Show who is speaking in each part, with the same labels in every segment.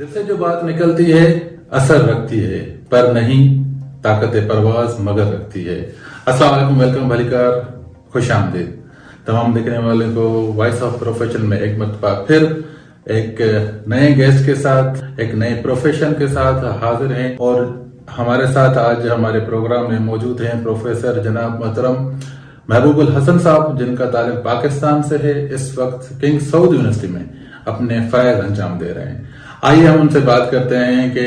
Speaker 1: دل سے جو بات نکلتی ہے اثر رکھتی ہے پر نہیں طاقت پرواز مگر رکھتی ہے. السلام علیکم، ویلکم بھلی کار، خوش آمدید تمام دیکھنے والوں کو. وائس آف پروفیشن میں ایک مرتبہ پھر ایک نئے گیسٹ کے ساتھ، ایک نئے پروفیشن کے ساتھ حاضر ہیں. اور ہمارے ساتھ آج ہمارے پروگرام میں موجود ہیں پروفیسر جناب محترم محبوب الحسن صاحب، جن کا تعلق پاکستان سے ہے. اس وقت کنگ سعود یونیورسٹی میں اپنے فرائض انجام دے رہے ہیں. آئیے ہم ان سے بات کرتے ہیں کہ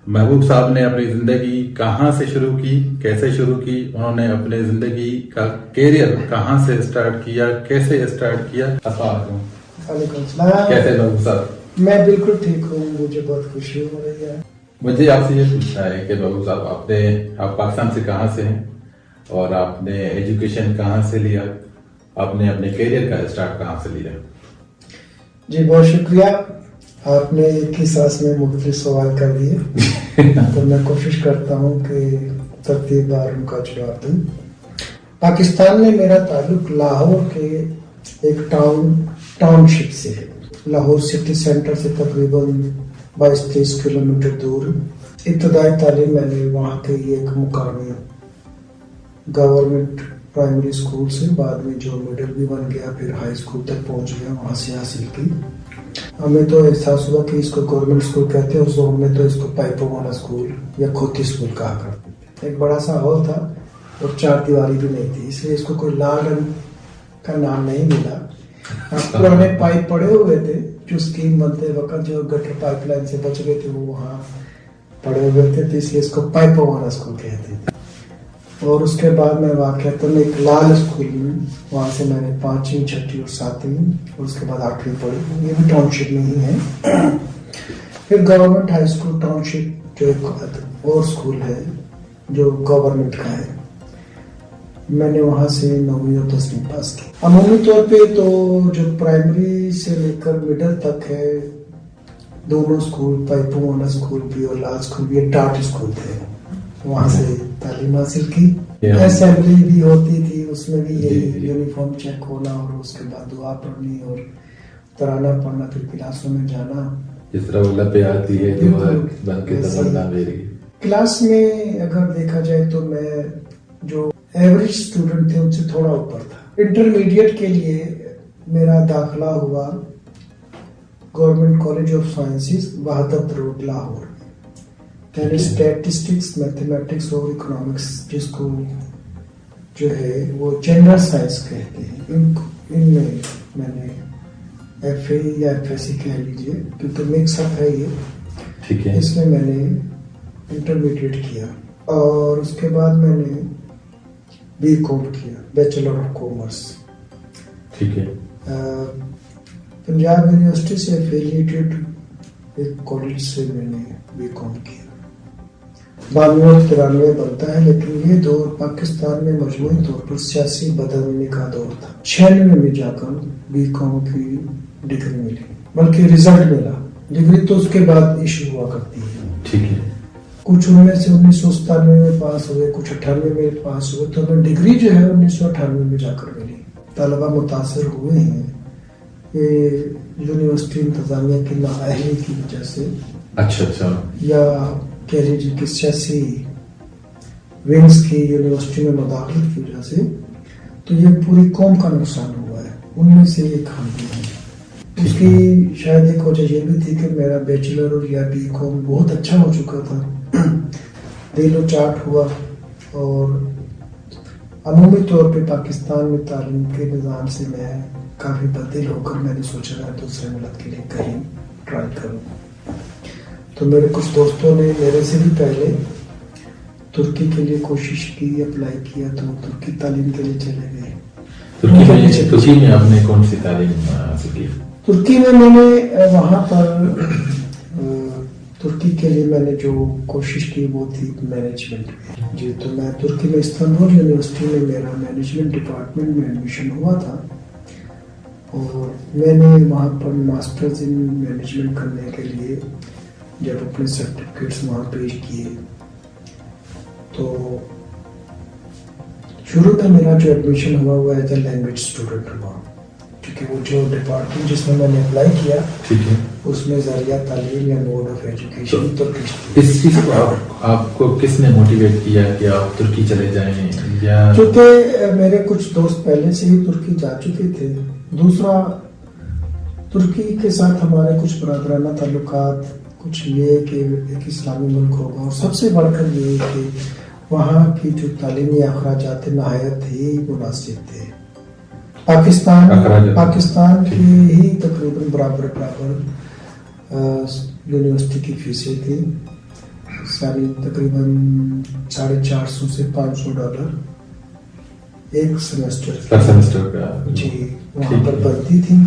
Speaker 1: محبوب صاحب نے اپنی زندگی کہاں سے شروع کی، کیسے شروع کی، انہوں نے اپنے زندگی کا کیریئر کہاں سے اسٹارٹ کیا، کیسے اسٹارٹ کیا. السلام علیکم.
Speaker 2: وعلیکم السلام.
Speaker 1: کیسے محبوب صاحب؟
Speaker 2: میں بالکل ٹھیک ہوں، مجھے بہت خوشی ہو رہی ہے.
Speaker 1: مجھے آپ سے یہ پوچھنا ہے کہ محبوب صاحب آپ پاکستان سے کہاں سے ہیں اور آپ نے ایجوکیشن کہاں سے لیا، آپ نے اپنے کیریئر کا اسٹارٹ کہاں سے لیا؟
Speaker 2: جی بہت شکریہ، آپ نے ایک ہی سانس میں مختلف سوال کر دیے تو میں کوشش کرتا ہوں کہ ترتیب بار ان کا جواب دوں. پاکستان میں میرا تعلق لاہور کے ایک ٹاؤن شپ سے ہے. لاہور سٹی سینٹر سے تقریباً 22-23 کلومیٹر دور. ابتدائی تعلیم میں نے وہاں کے ایک مقامی گورنمنٹ پرائمری اسکول سے، بعد میں جو مڈل بھی بن گیا، پھر ہائی اسکول تک پہنچ گیا، وہاں سے حاصل کی. ہمیں تو احساس ہوا کہ اس کو گورنمنٹ اسکول کہتے ہیں، اس وقت میں تو اس کو پائپوں والا اسکول یا کھوتی اسکول کہا کرتے تھے. ایک بڑا سا ہال تھا اور 4 دیواری بھی نہیں تھی، اس لیے اس کو کوئی لال رنگ کا نام نہیں ملا. پرانے پائپ پڑے ہوئے تھے جو اسکیم بنتے وقت جو گٹر پائپ لائن سے بچ گئے تھے وہ وہاں پڑے ہوئے تھے، تو اس لیے اس کو پائپوں والا اسکول کہتے تھے. اور اس کے بعد میں واقعتاً ایک لال اسکول میں، وہاں سے میں نے 5ویں 6ٹھی اور 7ویں اور اس کے بعد 8ویں پڑھی، یہ بھی ٹاؤن شپ میں ہی ہے. پھر گورنمنٹ ہائی اسکول ٹاؤن شپ جو ایک اور اسکول ہے جو گورنمنٹ کا ہے، میں نے وہاں سے 9ویں اور 10ویں پاس کی. عمومی طور پہ تو جو پرائمری سے لے کر مڈل تک ہے، دونوں اسکول، پائپوں والا اسکول بھی اور لال اسکول بھی ٹاٹ اسکول تھے، وہاں سے تعلیم حاصل کی. اسمبلی بھی ہوتی تھی، اس میں بھی یہی یونیفارم چیک ہونا اور اس کے بعد دعا پڑھنی اور ترانہ پڑھنا، پھر کلاسوں میں جانا.
Speaker 1: جس طرح وہ لپے آتی ہے دعا بن کے تمنا میری.
Speaker 2: کلاس میں اگر دیکھا جائے تو میں جو ایوریج اسٹوڈنٹ تھے ان سے تھوڑا اوپر تھا. انٹرمیڈیٹ کے لیے میرا داخلہ ہوا گورنمنٹ کالج آف سائنسز وحدت روڈ لاہور. یعنی اسٹیٹسٹکس، میتھمیٹکس اور اکنامکس جس کو جو ہے وہ جنرل سائنس کہتے ہیں، ان میں نے ایف اے یا ایف ایس سی کہہ لیجیے کیونکہ مکس اپ ہے یہ.
Speaker 1: ٹھیک ہے.
Speaker 2: اس میں میں نے انٹرمیڈیٹ کیا اور اس کے بعد میں نے بی کام کیا، بیچلر آف کامرس.
Speaker 1: ٹھیک ہے.
Speaker 2: پنجاب یونیورسٹی سے ایفیلیٹڈ ایک کالج سے میں نے بی کام کیا. 92-93 بنتا ہے، لیکن یہ دور پاکستان میں مجموعی طور پر سیاسی بدامنی کا دور تھا. 96 میں جا کر بی کام کی ڈگری ملی، بلکہ ریزلٹ ملا. ڈگری تو اس کے بعد ایشو ہوا کرتی ہے.
Speaker 1: ٹھیک ہے.
Speaker 2: کچھ ان میں سے 1997 میں پاس ہوئے، کچھ 98 میں پاس ہوئے، تو ہمیں ڈگری جو ہے 1998 میں جا کر ملی. طلبہ متاثر ہوئے ہیں یہ یونیورسٹی انتظامیہ کی نااہلی کی وجہ سے. اچھا. یا کہہ لیجیے کہ سیاسی ونگز کی یونیورسٹی میں مداخلت کی وجہ سے، تو یہ پوری قوم کا نقصان ہوا ہے. ان میں سے ایک ہم بھی ہیں. اس کی شاید ایک وجہ یہ بھی تھی کہ میرا بیچلر اور یا بی کام بہت اچھا ہو چکا تھا، دل و چاٹ ہوا. اور عمومی طور پہ پاکستان میں تعلیم کے نظام سے میں کافی بدل ہو کر میں نے سوچا میں دوسرے ملک کے لیے کہیں ٹرائی کروں. تو میرے کچھ دوستوں نے میرے سے بھی پہلے ترکی کے لیے کوشش کی، اپلائی کیا، تو ترکی تعلیم کے لیے چلے گئے.
Speaker 1: ترکی میں آپ نے کون سی تعلیم حاصل کی؟
Speaker 2: ترکی میں میں نے وہاں پر ترکی کے لیے میں نے جو کوشش کی وہ تھی مینجمنٹ میں. جی تو میں ترکی میں استنبول یونیورسٹی میں میرا مینجمنٹ ڈپارٹمنٹ میں ایڈمیشن ہوا تھا اور میں نے وہاں پر ماسٹرز ان مینجمنٹ کرنے کے لیے جب اپنے سرٹیفکیٹس وہاں پیش کیے تو شروع میں میرا جو ایڈمیشن ہوا وہ ایز اے لینگویج اسٹوڈنٹ ہوا. کیونکہ وہ جو ڈپارٹمنٹ جس میں نے اپلائی کیا
Speaker 1: ٹھیک ہے.
Speaker 2: اس میں ذریعہ تعلیم یا بورڈ آف ایجوکیشن ترکش تھی.
Speaker 1: اس چیز کو آپ کو کس نے موٹیویٹ کیا کہ آپ ترکی چلے جائیں؟ یا
Speaker 2: کیونکہ میرے کچھ دوست پہلے سے ہی ترکی جا چکے تھے. دوسرا ترکی کے ساتھ ہمارے کچھ برادرانہ تعلقات، کچھ یہ کہ ایک اسلامی ملک ہوگا، اور سب سے بڑھ کر یہ کہ وہاں کی جو تعلیمی اخراجات نہایت ہی مناسب تھے. پاکستان کی ہی تقریباً برابر یونیورسٹی کی فیسیں تھی ساری، تقریباً $450 سے $500 ایک سیمسٹر کا. جی وہاں پر بنتی تھی.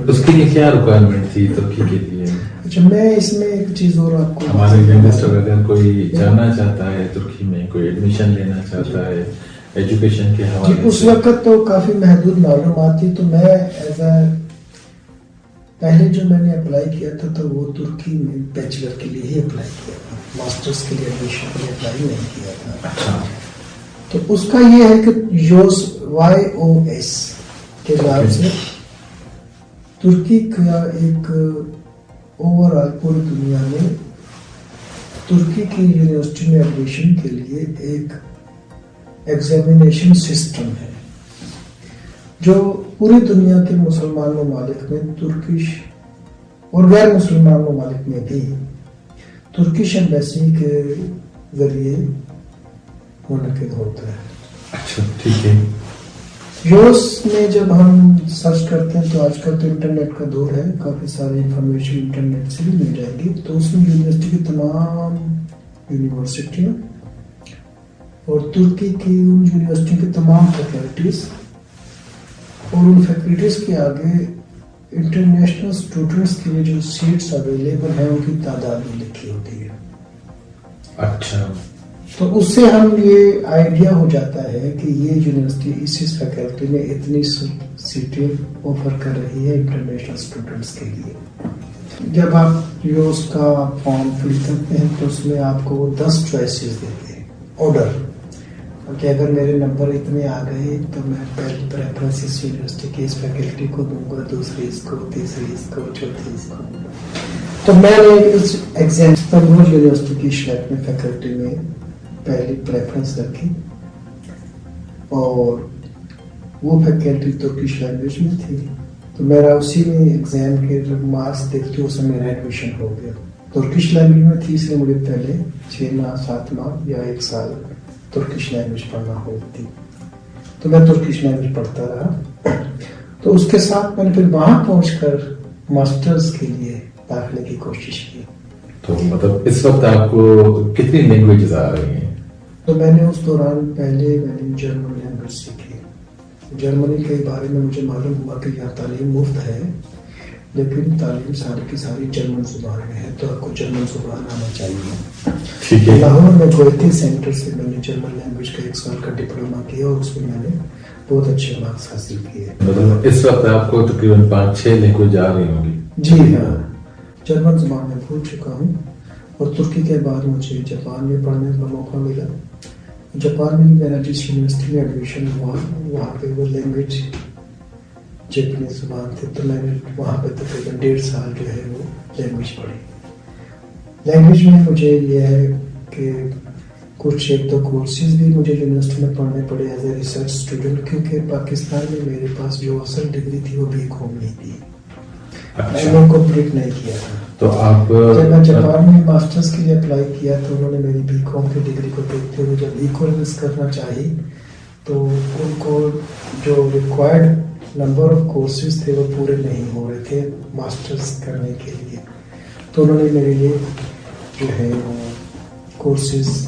Speaker 1: اس کے لیے کیا ریکوائرمنٹ تھی ترکی کے لیے؟
Speaker 2: اچھا، میں اس میں ایک چیز اور آپ کو،
Speaker 1: ہمارے ینگسٹر اگر کوئی جانا چاہتا ہے ترکی میں، کوئی ایڈمیشن لینا چاہتا ہے ایجوکیشن کے حوالے سے،
Speaker 2: اس وقت تو کافی محدود معلومات تھی. تو میں ایز اے پہلے جو میں نے اپلائی کیا تھا تو وہ ترکی میں بیچلر کے لیے ہی اپلائی کیا تھا، ماسٹرز کے لیے ایڈمیشن کے لیے اپلائی نہیں کیا تھا.
Speaker 1: اچھا.
Speaker 2: تو اس کا یہ ہے کہ YOS کے نام سے ترکی کا ایک اوور آل پوری دنیا میں ترکی کی یونیورسٹی میں ایڈمیشن کے لیے ایک ایگزامینیشن سسٹم ہے جو پوری دنیا کے مسلمان ممالک میں، ترکش اور غیر مسلمان ممالک میں بھی ترکش ایمبیسی کے ذریعے منعقد ہوتا ہے.
Speaker 1: اچھا ٹھیک ہے.
Speaker 2: یوس میں جب ہم سرچ کرتے ہیں تو آج کل تو انٹرنیٹ کا دور ہے، کافی ساری انفارمیشن انٹرنیٹ سے بھی مل جائے گی. تو اس میں یونیورسٹی کی تمام یونیورسٹیاں اور ترکی کی ان یونیورسٹی کی تمام فیکلٹیز، اور ان فیکلٹیز کے آگے انٹرنیشنل اسٹوڈنٹس کے لیے جو سیٹس اویلیبل ہیں ان کی تعداد بھی لکھی ہوتی ہے.
Speaker 1: اچھا.
Speaker 2: تو اس سے ہم یہ آئیڈیا ہو جاتا ہے کہ یہ یونیورسٹی اس فیکلٹی میں اتنی سیٹیں آفر کر رہی ہے انٹرنیشنل اسٹوڈنٹس کے لیے. جب آپ یوس کا فارم فل کرتے ہیں تو اس میں آپ کو 10 چوائسیز دیتے ہیں آرڈر، کہ اگر میرے نمبر اتنے آ گئے تو میں پہلی پریفرنس اس یونیورسٹی کی اس فیکلٹی کو دوں گا، دوسری اس کو، تیسری اس کو، چوتھی اس کو. تو میں نے اس ایگزامپل یونیورسٹی کی شاید میں فیکلٹی میں پہلی پریفرنس رکھی، اور وہ فیکلٹی ترکش لینگویج میں تھی. تو میرا اسی میں ایگزام کے مارکس دیکھتے اس میں میرا ایڈمیشن ہو گیا. ترکش لینگویج میں تھی، اس لیے مجھے پہلے 6 ماہ 7 ماہ یا 1 سال ترکش لینگویج پڑھنا ہوتی. تو میں ترکش لینگویج پڑھتا رہا. تو اس کے ساتھ میں نے پھر وہاں پہنچ کر ماسٹرز کے لیے داخلے کی کوشش کی.
Speaker 1: تو مطلب اس وقت آپ کو کتنی لینگویجز آ رہی ہیں؟
Speaker 2: تو میں نے اس دوران پہلے میں نے جرمن لینگویج سیکھی. جرمنی کے بارے میں مجھے معلوم ہوا کہ یہاں تعلیم مفت ہے، لیکن تعلیم ساری کی ساری جرمن زبان میں ہے، تو آپ کو جرمن زبان آنا چاہیے.
Speaker 1: ٹھیک ہے.
Speaker 2: لاہور میں گوئٹی سینٹر سے میں نے جرمن لینگویج کا 1 سال کا ڈپلوما کیا، اور اس میں میں نے بہت اچھے مارکس حاصل کیے.
Speaker 1: مطلب اس وقت آپ کو تقریباً 5-6 لینگویج آ رہی ہوں گی؟
Speaker 2: جی ہاں، جرمن زبان میں بھول چکا ہوں. اور ترکی کے بعد مجھے جاپان میں پڑھنے کا موقع ملا. جاپان میں میرا جس یونیورسٹی میں ایڈمیشن ہوا وہاں پہ وہ لینگویج جیپنیز زبان تھی، تو میں نے وہاں پہ تقریباً 1.5 سال جو ہے وہ لینگویج پڑھی. لینگویج میں مجھے یہ ہے کہ کچھ 1-2 کورسز بھی مجھے یونیورسٹی میں پڑھنے پڑے ایز اے ریسرچ اسٹوڈنٹ، کیونکہ پاکستان میں میرے پاس جو اصل ڈگری تھی وہ BCom نہیں تھی. میں نے کمپلیٹ نہیں کیا تھا.
Speaker 1: تو آپ
Speaker 2: جب میں جاپان میں ماسٹرز کے لیے اپلائی کیا تو انہوں نے میری BCom کی ڈگری کو دیکھتے ہوئے جب ایکولنس کرنا چاہی تو ان کو جو ریکوائرڈ نمبر آف کورسز تھے وہ پورے نہیں ہو رہے تھے ماسٹرز کرنے کے لیے. تو انہوں نے میرے لیے جو ہے وہ کورسز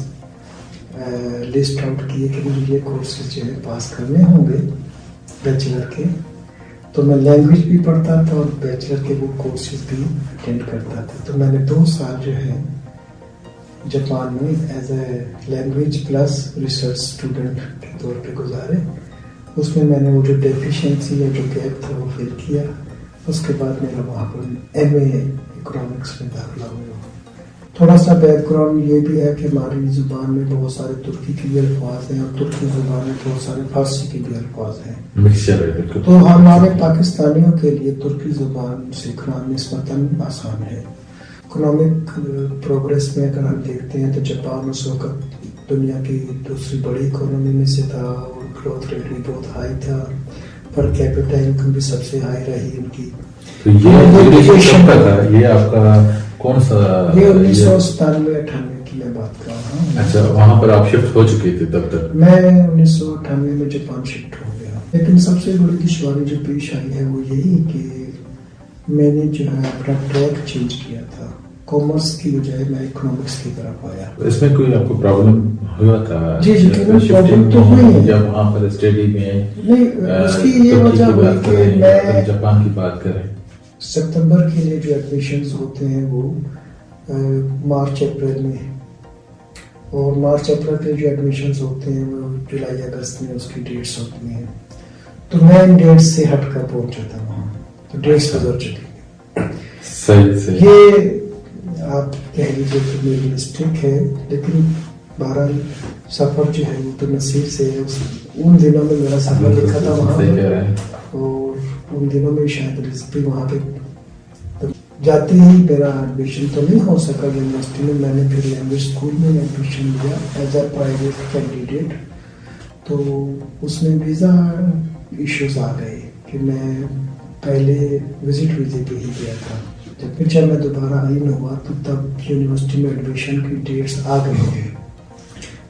Speaker 2: لسٹ آؤٹ کیے کہ مجھے یہ کورسز جو ہے پاس کرنے ہوں گے بیچلر کے. تو میں لینگویج بھی پڑھتا تھا اور بیچلر کے وہ کورسز بھی اٹینڈ کرتا تھا. تو میں نے 2 سال جو ہے جاپان میں as a language plus research student کے طور پہ گزارے. اس میں نے وہ جو ڈیفیشنسی یا جو گیپ تھا وہ فل کیا. اس کے بعد میرا وہاں پر MA اکنامکس میں داخلہ ہوا. تھوڑا سا بیک گراؤنڈ یہ بھی ہے کہ ہماری زبان میں بہت سارے ترکی کے بھی الفاظ ہیں اور ترکی زبان میں بہت سارے فارسی کے بھی الفاظ ہیں،
Speaker 1: مکسچر ہے بالکل.
Speaker 2: تو ہمارے پاکستانیوں کے لیے ترکی زبان سیکھنا نسبتاً آسان ہے. اکنامک پروگریس میں اگر ہم دیکھتے ہیں تو جاپان اس وقت دنیا کی دوسری بڑی اکانومی میں سے تھا اور گروتھ ریٹ بھی بہت ہائی تھا، پر کیپٹا انکم بھی سب سے ہائی رہی ان کی.
Speaker 1: تو یہ کب کا تھا؟ یہ آپ کا کون سا؟
Speaker 2: یہ 1997-98 کی میں بات کر رہا ہوں.
Speaker 1: اچھا، وہاں پر آپ شفٹ ہو چکے تھے تب تک؟
Speaker 2: میں 1998 میں جاپان شفٹ ہو گیا، لیکن سب سے بڑی دشواری جو پیش آئی ہے وہ یہی کہ میں نے جو ہے اپنا ٹریک چینج کیا تھا. کامرس کی بجائے میں اکنامکس کی طرف آیا.
Speaker 1: اس میں کوئی آپ کو پرابلم ہوا تھا؟
Speaker 2: جی پرابلم تو ہوئی ہے.
Speaker 1: جب وہاں پر اسٹڈی میں
Speaker 2: نہیں، اس کی یہ وجہ ہوئی کہ میں
Speaker 1: جاپان کی بات کریں،
Speaker 2: ستمبر کے لیے جو ایڈمیشنز ہوتے ہیں وہ مارچ اپریل میں، اور مارچ اپریل کے جو ایڈمیشنز ہوتے ہیں وہ جولائی اگست میں اس کی ڈیٹس ہوتی ہیں. تو میں ان ڈیٹس سے ہٹ کر پہنچا تھا وہاں، تو ڈیٹس گزر چکی.
Speaker 1: صحیح.
Speaker 2: یہ آپ کہہ لیجیے کہ میری مسٹیک ہے، لیکن بہرحال سفر جو ہے وہ تو نصیب سے ہے. ان دنوں میں میرا سفر لکھا تھا وہاں پر، اور ان دنوں میں شاید رزق بھی وہاں پہ جاتے ہی میرا ایڈمیشن تو نہیں ہو سکا یونیورسٹی میں. میں نے پھر لینگویج اسکول میں ایڈمیشن لیا ایز اے پرائیویٹ کینڈیڈیٹ. تو اس میں ویزا ایشوز آ گئے کہ میں پہلے وزٹ ویزے پہ ہی گیا تھا. جب میں دوبارہ آئین ہوا تو تب یونیورسٹی میں ایڈمیشن کی ڈیٹس آ گئی تھے.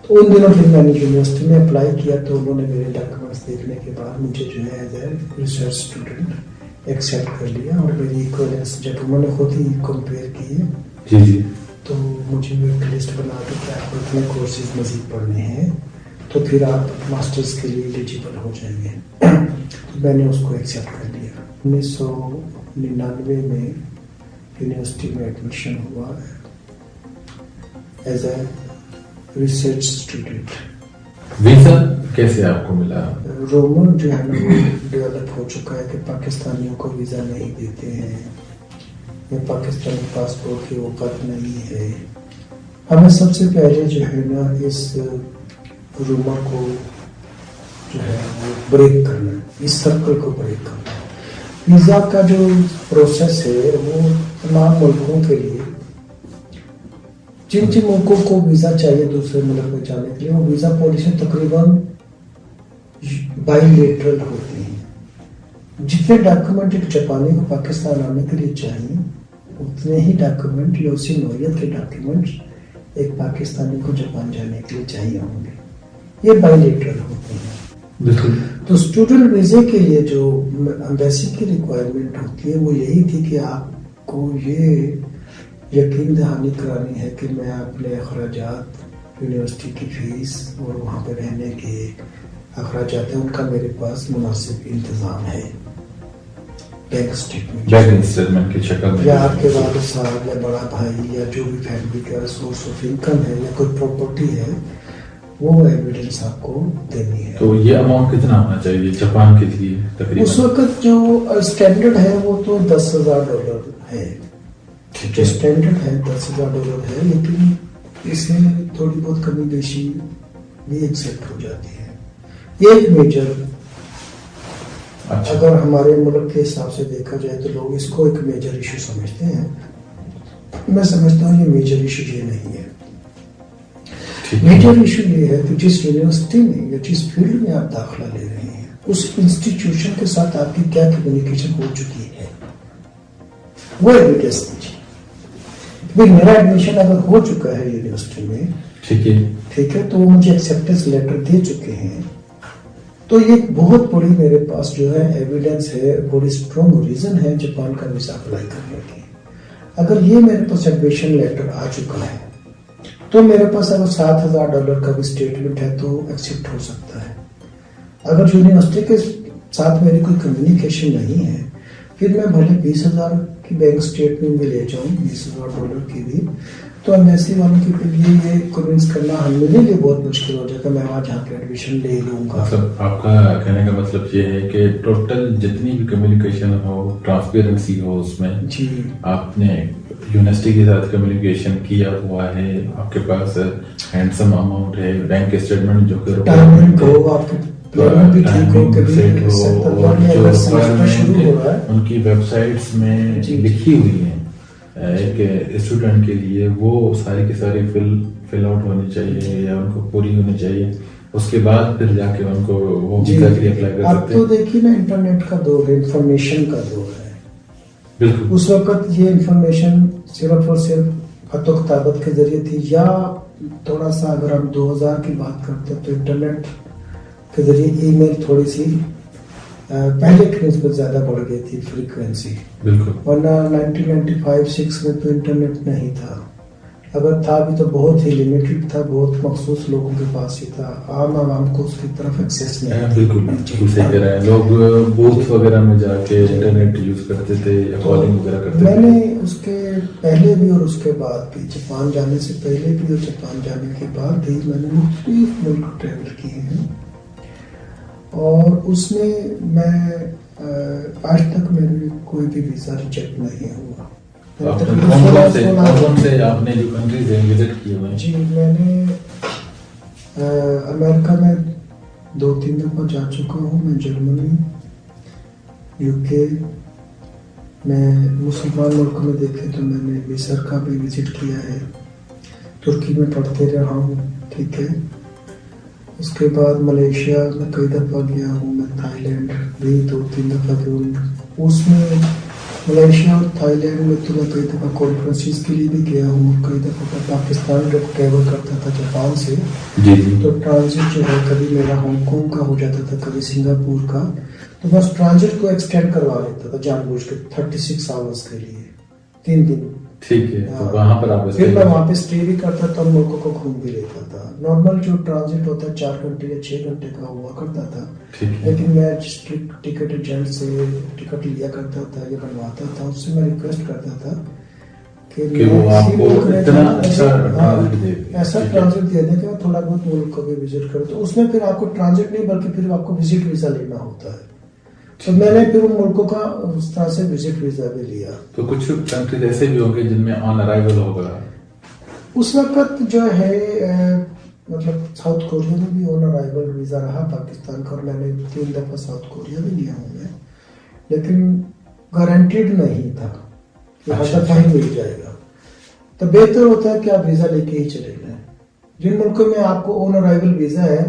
Speaker 2: تو ان دنوں پھر میں نے یونیورسٹی میں اپلائی کیا تو انہوں نے میرے ڈاکومنٹس دیکھنے کے بعد مجھے جو ہے as a research student accept کر لیا. اور میری ایکویلنس جب انہوں نے خود ہی کمپیئر کیے
Speaker 1: جی
Speaker 2: تو مجھے ایک لسٹ بنا کے کہ آپ کو اتنے کورسز مزید پڑھنے ہیں تو پھر آپ ماسٹرز کے لیے ایلیجیبل ہو جائیں گے. تو میں نے اس کو ایکسیپٹ کر لیا. 1999 میں یونیورسٹی میں ایڈمیشن ہوا as a research student.
Speaker 1: Visa کیسے آپ کو ملا؟
Speaker 2: رومن جو ہے نا وہ ڈیولپ ہو چکا ہے کہ پاکستانیوں کو ویزا نہیں دیتے ہیں یا پاکستانی پاسپورٹ کی اوقات نہیں ہے. ہمیں سب سے پہلے جو ہے نا اس رومر کو جو ہے وہ بریک کرنا ہے، اس سرکل کو بریک کرنا ہے. ویزا کا جو پروسیس ہے وہ تمام ملکوں کے لیے، جن جن ملکوں کو ویزا چاہیے دوسرے ملک میں جانے کے لیے، وہ ویزا پالیسی تقریباً بائی لیٹرل ہوتی ہیں. جتنے ڈاکومنٹ ایک جاپانی کو پاکستان آنے کے لیے چاہیے اتنے ہی ڈاکومنٹ یا اسی نوعیت کے ڈاکومنٹ ایک پاکستانی کو جاپان جانے کے لیے چاہیے ہوں گے. یہ بائی لیٹرل ہوتے ہیں. تو اسٹوڈنٹ ویزے کے لیے جو ایمبیسی کی ریکوائرمنٹ ہوتی ہے وہ یہی تھی کہ آپ کو یہ یقین دہانی کرانی ہے کہ میں اپنے اخراجات، یونیورسٹی کی فیس اور وہاں پہ رہنے کے اخراجات ہیں ان کا میرے پاس مناسب انتظام ہے. بینک اسٹیٹمنٹ
Speaker 1: کی شکل میں،
Speaker 2: یا آپ کے والد صاحب یا بڑا بھائی یا جو بھی فیملی کا سورس آف انکم ہے یا کوئی پراپرٹی ہے وہ ایویڈنس آپ کو دینی ہے.
Speaker 1: تو یہ اماؤنٹ کتنا ہونا چاہیے جاپان کے لیے تقریباً؟
Speaker 2: اس وقت جو اسٹینڈرڈ ہے وہ تو $10,000 ہے. جو اسٹینڈرڈ ہے $10,000 ہے، لیکن اس میں تھوڑی بہت کمی بیشی بھی ایکسیپٹ ہو جاتی ہے. یہ ایک میجر، اگر ہمارے ملک کے حساب سے دیکھا جائے تو لوگ اس کو ایک میجر ایشو سمجھتے ہیں. میں سمجھتا ہوں یہ میجر ایشو یہ نہیں ہے. میجر ایشو یہ ہے کہ جس یونیورسٹی میں یا جس فیلڈ میں آپ داخلہ لے رہے ہیں اس انسٹیٹیوشن کے ساتھ آپ کی کیا کمیونیکیشن ہو چکی ہے، وہ ایویڈنس دیجیے. میرا ایڈمیشن اگر ہو چکا ہے یونیورسٹی میں، ٹھیک ہے، تو وہ مجھے ایکسیپٹنس لیٹر دے چکے ہیں، تو یہ بہت بڑی میرے پاس جو ہے ایویڈنس ہے، بڑی اسٹرانگ ریزن ہے جاپان کا ویزا اپلائی کرنے کی. اگر یہ میرے پاس ایڈمیشن لیٹر آ چکا ہے تو میرے پاس اگر $7,000 کا بھی اسٹیٹمنٹ ہے تو ایکسیپٹ ہو سکتا ہے. اگر یونیورسٹی کے ساتھ میری کوئی کمیونیکیشن نہیں ہے پھر میں بھلے 20,000 کی بینک اسٹیٹمنٹ بھی لے جاؤں, $20,000 کی بھی, تو ایمبیسی والوں کے لیے یہ کنوینس کرنا ہم میرے لیے بہت مشکل ہو جائے گا میں وہاں جا کے ایڈمیشن لے لوں گا.
Speaker 1: مطلب آپ کا کہنے کا مطلب یہ ہے کہ ٹوٹل جتنی بھی کمیونیکیشن ہو, ٹرانسپیرنسی ہو اس میں,
Speaker 2: جی
Speaker 1: آپ نے یونیورسٹی کے ساتھ کمیونیکیشن کیا ہوا ہے, آپ کے پاس ہینڈسم اماؤنٹ ہے, بینک اسٹیٹمنٹ جو کہ
Speaker 2: ٹائمنگ ہو, آپ کی پلاننگ بھی ٹھیک ہو, کبھی سپٹمبر میں اگر سیمسٹر شروع ہو رہا ہے
Speaker 1: ان کی ویب سائٹس میں لکھی ہوئی ہیں ایک اسٹوڈنٹ کے لیے, وہ ساری کی ساری فل آؤٹ ہونی چاہیے یا ان کو پوری ہونی چاہیے, اس کے بعد پھر جا کے ان کو وہ ویزا کے لیے اپلائی کر
Speaker 2: اب
Speaker 1: سکتے
Speaker 2: تو
Speaker 1: ہیں.
Speaker 2: دیکھیے نا انٹرنیٹ کا دور ہے, انفارمیشن کا دور ہے.
Speaker 1: بالکل
Speaker 2: اس وقت یہ انفارمیشن صرف اور صرف خط و کتابت کے ذریعے تھی, یا تھوڑا سا اگر ہم 2000 کی بات کرتے ہیں تو انٹرنیٹ کے ذریعے ای میل تھوڑی سی پہلے کی نسبت زیادہ بڑھ گئی تھی فریکوینسی,
Speaker 1: بالکل.
Speaker 2: ورنہ 1995-6 میں تو انٹرنیٹ نہیں تھا, اگر تھا بھی تو بہت ہی لمیٹڈ تھا, بہت مخصوص لوگوں کے پاس ہی تھا, عام عوام کو اس کی طرف ایکسیس نہیں تھا.
Speaker 1: بالکل بالکل صحیح کہہ رہے ہیں. لوگ بوتھ وغیرہ میں جا کے انٹرنیٹ یوز کرتے تھے یا کالنگ وغیرہ کرتے
Speaker 2: میں
Speaker 1: تھے.
Speaker 2: نے اس کے پہلے بھی اور اس کے بعد بھی, جاپان جانے سے پہلے بھی اور جاپان جانے کے بعد بھی میں نے مختلف ملک ٹریول کیے ہیں, اور اس میں آج تک میرے کوئی بھی ویزا ریجیکٹ نہیں ہوا.
Speaker 1: کون سے آپ نے جو کنٹریز ہیں وزٹ کیے ہوئے ہیں؟
Speaker 2: جی میں نے امریکہ میں 2-3 دفعہ جا چکا ہوں, میں جرمنی, یو کے, میں مسلمان ملک میں دیکھے تو میں نے مصر کا بھی وزٹ کیا ہے, ترکی میں پڑھتے رہا ہوں, ٹھیک ہے. اس کے بعد ملیشیا میں کئی دفعہ گیا ہوں, میں تھائی لینڈ بھی 2-3 دفعہ گیا ہوں. اس میں ملیشیا اور تھائی لینڈ میں تو میں کئی دفعہ کانفرنسز کے لیے بھی گیا ہوں, کئی دفعہ میں پاکستان جب ٹریول کرتا تھا جاپان سے تو ٹرانزٹ جو ہے کبھی میرا ہانگ کانگ کا ہو جاتا تھا, کبھی سنگاپور کا, تو بس ٹرانزٹ کو ایکسٹینڈ کروا لیتا تھا جان بوجھ کے 36 آورس کے لیے, 3 دن.
Speaker 1: ٹھیک ہے, تو وہاں پر آپ
Speaker 2: پھر میں وہاں پہ اسٹے بھی کرتا تھا, ملکوں کو گھوم بھی لیتا تھا. نارمل جو ٹرانزٹ ہوتا ہے 4 گھنٹے یا 6 گھنٹے کا ہوا کرتا تھا, لیکن میں ٹکٹ ایجنٹ سے ٹکٹ لیا کرتا تھا یا بنواتا تھا, اس سے میں ریکویسٹ کرتا تھا کہ وہ آپ کو اتنا ایسا ٹرانزٹ دے دیں کہ میں تھوڑا بہت ملک کو بھی وزٹ کروں. تو اس میں پھر آپ کو ٹرانزٹ نہیں بلکہ پھر آپ کو وزٹ ویزا لینا ہوتا ہے, تو میں نے پھر ان ملکوں کا اس طرح سے وزٹ ویزا بھی لیا.
Speaker 1: تو کچھ کنٹریز ایسے بھی ہوں گے جن میں آن ارائیول ہوگا
Speaker 2: اس وقت جو ہے, مطلب ساؤتھ کوریا میں بھی آن ارائیول ویزا رہا پاکستان کا, اور میں نے 3 دفعہ ساؤتھ کوریا بھی لیا ہوں میں, لیکن گارنٹیڈ نہیں تھا کہ ہر دفعہ ہی مل جائے گا. تو بہتر ہوتا ہے کہ آپ ویزا لے کے ہی چلے جائیں. جن ملکوں میں آپ کو آن ارائیول ویزا ہے,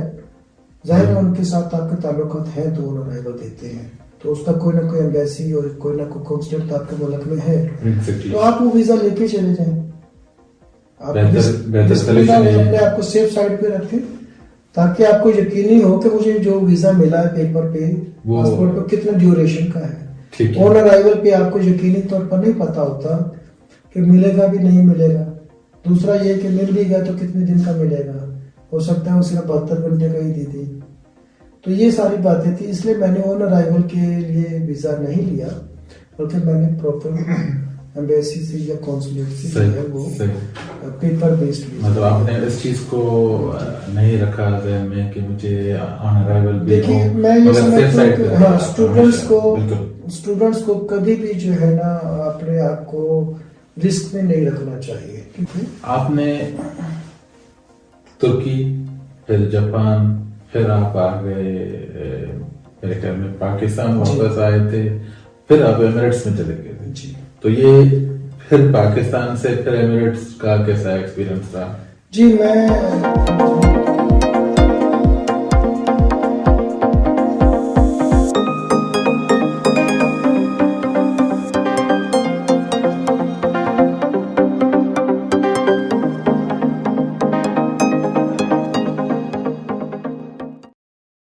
Speaker 2: ظاہر ہے ان کے ساتھ آپ کے تعلقات ہیں تو آن ارائیول دیتے ہیں, تو اس کا کوئی نہ کوئی ایمبیسی اور کوئی نہ کوئی کونسلیٹ آپ کے ملک میں ہے, تو آپ وہ ویزا لے کے چلے جائیں. آپ اپنے آپ کو سیف سائڈ پہ رکھیں تاکہ آپ کو یقینی ہو کہ مجھے جو ویزا ملا ہے پیپر پہ, پاسپورٹ پہ, کتنا ڈیوریشن کا ہے. آن ارائیول پہ آپ کو یقینی طور پر نہیں پتا ہوتا کہ ملے گا بھی نہیں ملے گا. دوسرا یہ کہ مل بھی گیا تو کتنے دن کا ملے گا, ہو سکتا ہے وہ صرف 72 گھنٹے کا ہی دی تھی. تو یہ ساری باتیں تھی, اس لیے میں نے آن ارائیول کے لیے ویزا نہیں لیا, بلکہ میں نے پراپر ایمبیسی سے یا کونسلیٹ سے جو ہے وہ پیپر بیسڈ ویزا.
Speaker 1: مطلب آپ نے اس چیز کو نہیں رکھا ذہن میں کہ مجھے آن ارائیول بھی ہو.
Speaker 2: دیکھیے میں یہ سمجھتا ہوں کہ ہاں اسٹوڈنٹس کو کبھی بھی جو ہے نا اپنے آپ کو رسک میں نہیں رکھنا چاہیے.
Speaker 1: آپ نے ترکی, پھر جاپان, پھر آپ آ گئے میرے خیال میں پاکستان واپس آئے تھے, پھر آپ ایمریٹس میں چلے گئے تھے.
Speaker 2: جی
Speaker 1: تو پھر پاکستان سے پھر ایمریٹس کا کیسا ایکسپیرینس رہا؟
Speaker 2: جی میں